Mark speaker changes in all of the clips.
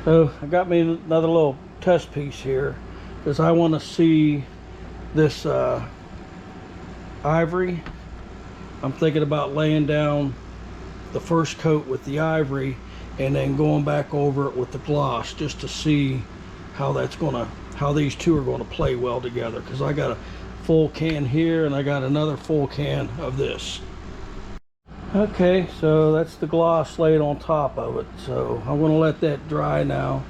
Speaker 1: So I got me another little test piece here because I want to see this ivory. I'm thinking about laying down the first coat with the ivory and then going back over it with the gloss just to see how these two are going to play well together, because I got a full can here and I got another full can of this. Okay, so that's the gloss laid on top of it, so I'm going to let that dry now,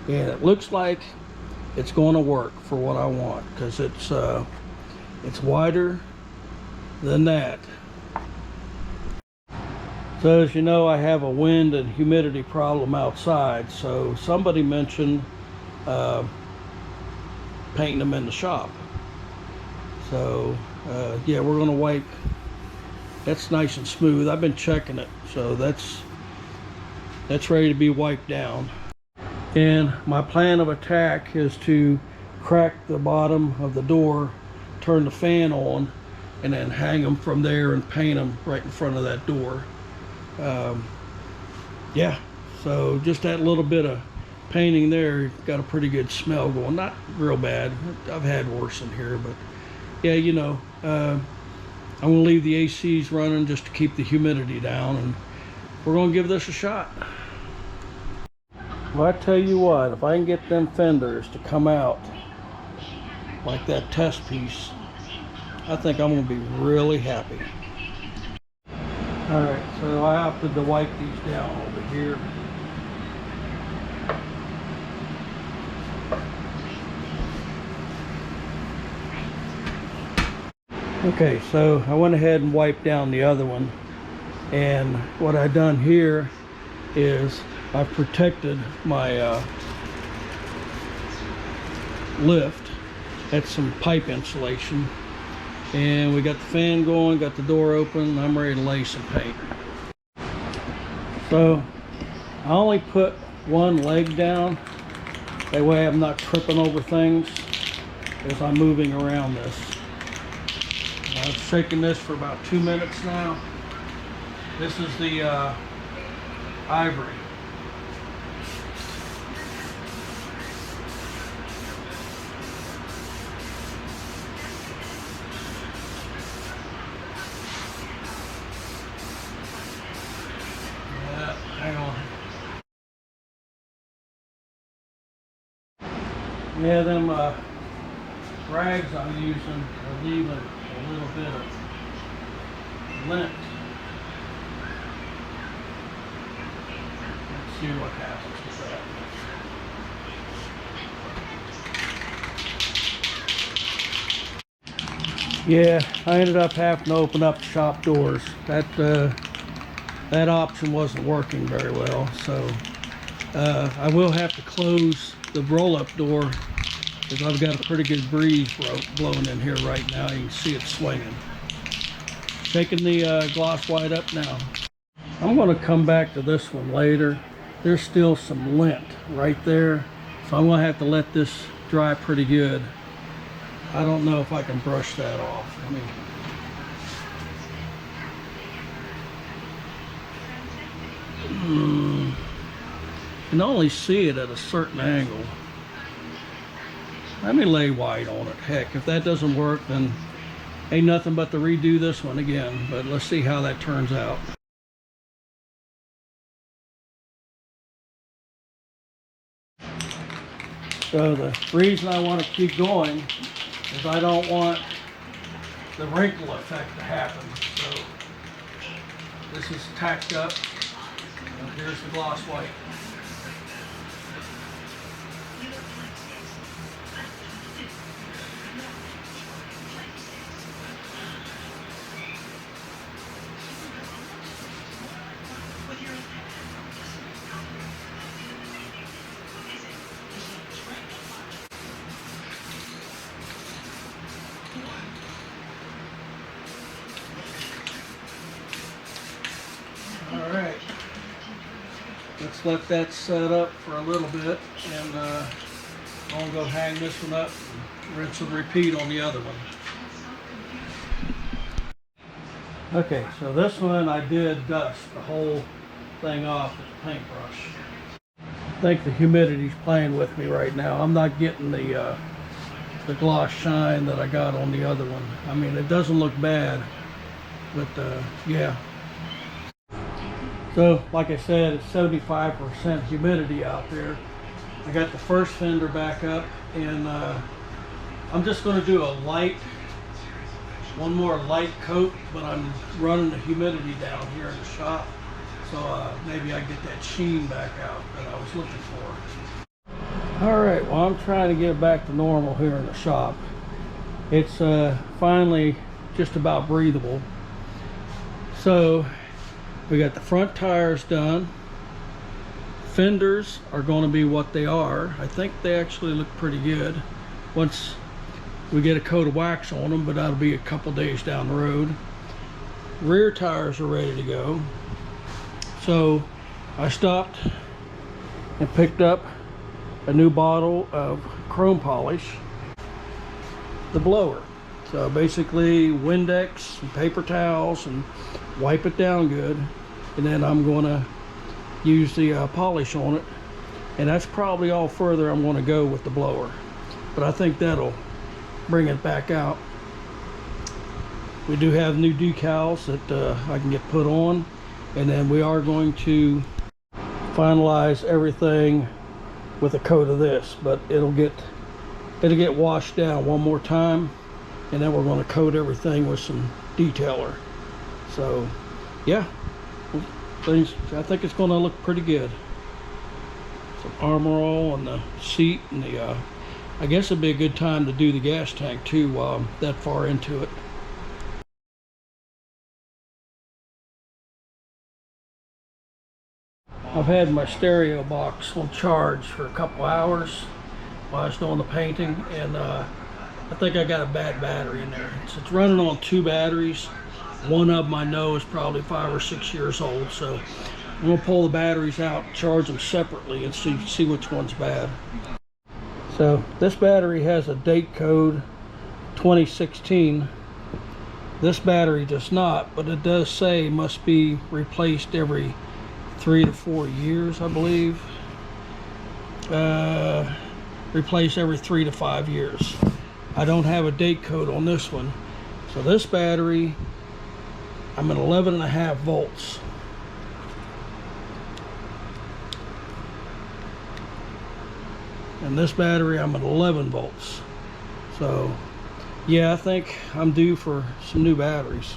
Speaker 1: and it looks like it's going to work for what I want, because it's wider than that. So as you know, I have a wind and humidity problem outside, so somebody mentioned painting them in the shop. So yeah, we're going to wipe. That's nice and smooth. I've been checking it, so that's ready to be wiped down. And my plan of attack is to crack the bottom of the door, turn the fan on, and then hang them from there and paint them right in front of that door. Yeah, so just that little bit of painting there got a pretty good smell going. Not real bad. I've had worse in here, but yeah, you know, I'm going to leave the ACs running just to keep the humidity down, and we're going to give this a shot. Well, I tell you what, if I can get them fenders to come out like that test piece, I think I'm going to be really happy. Alright, so I opted to wipe these down over here. Okay, so I went ahead and wiped down the other one, and what I've done here is I've protected my lift. That's some pipe insulation, and we got the fan going, got the door open. I'm ready to lay some paint. So I only put one leg down, that way I'm not tripping over things as I'm moving around this. I've shaken this for about 2 minutes now. This is the ivory. Hang on. Yeah, them rags I'm using are leaving a little bit of lint. Let's see what happens with that. Yeah, I ended up having to open up the shop doors. That option wasn't working very well, so I will have to close the roll-up door because I've got a pretty good breeze blowing in here right now. You can see it swinging. Taking the gloss white up now. I'm going to come back to this one later. There's still some lint right there, so I'm going to have to let this dry pretty good. I don't know if I can brush that off. I mean, you can only see it at a certain angle. Let me lay white on it. Heck, if that doesn't work, then ain't nothing but to redo this one again. But let's see how that turns out. So the reason I want to keep going is I don't want the wrinkle effect to happen. So this is tacked up. And here's the gloss white. Alright, let's let that set up for a little bit, and I'm going to go hang this one up and rinse and repeat on the other one. Okay, so this one I did dust the whole thing off with the paintbrush. I think the humidity's playing with me right now. I'm not getting the gloss shine that I got on the other one. I mean, it doesn't look bad, but yeah. So, like I said, it's 75% humidity out there. I got the first fender back up, and I'm just going to do one more light coat, but I'm running the humidity down here in the shop, so maybe I get that sheen back out that I was looking for. All right, well, I'm trying to get back to normal here in the shop. It's finally just about breathable. So we got the front tires done. Fenders are going to be what they are. I think they actually look pretty good once we get a coat of wax on them, but that'll be a couple days down the road. Rear tires are ready to go. So I stopped and picked up a new bottle of chrome polish, the blower. So basically Windex and paper towels and wipe it down good, and then I'm going to use the polish on it, and that's probably all further I'm going to go with the blower, but I think that'll bring it back out. We do have new decals that I can get put on, and then we are going to finalize everything with a coat of this, but it'll get washed down one more time, and then we're going to coat everything with some detailer. So yeah, I think it's going to look pretty good. Some Armor All on the seat, and the I guess it'd be a good time to do the gas tank too while I'm that far into it. I've had my stereo box on charge for a couple hours while I was doing the painting, and I think I got a bad battery in there. It's running on 2 batteries. One of them I know is probably 5 or 6 years old, so I'm gonna pull the batteries out, charge them separately, and see which one's bad. So this battery has a date code 2016. This battery does not, but it does say must be replaced every 3 to 4 years, I believe. Replace every 3 to 5 years. I don't have a date code on this one. So this battery, I'm at 11.5 volts. And this battery, I'm at 11 volts. So yeah, I think I'm due for some new batteries.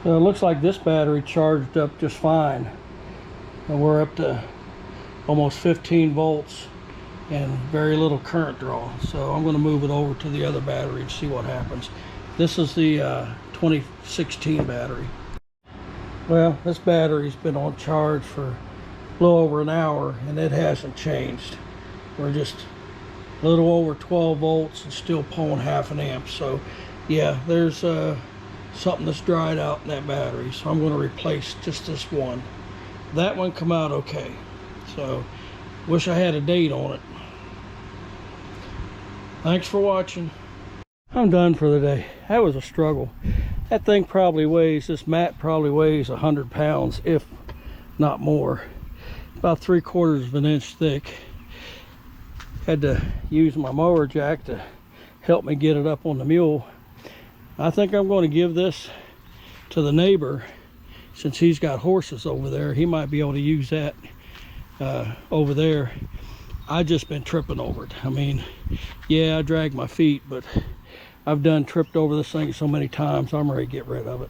Speaker 1: So it looks like this battery charged up just fine. And we're up to almost 15 volts and very little current draw. So I'm going to move it over to the other battery and see what happens. This is the 2016 battery. Well, this battery's been on charge for a little over an hour, and it hasn't changed. We're just a little over 12 volts and still pulling 0.5 amp. So yeah, there's something that's dried out in that battery, so I'm going to replace just this one. That one come out okay, so wish I had a date on it. Thanks for watching. I'm done for the day. That was a struggle. That thing probably weighs, this mat probably weighs 100 pounds, if not more. About 3/4 of an inch thick. Had to use my mower jack to help me get it up on the mule. I think I'm going to give this to the neighbor, since he's got horses over there. He might be able to use that over there. I just been tripping over it. I mean, yeah, I drag my feet, but I've tripped over this thing so many times, I'm ready to get rid of it.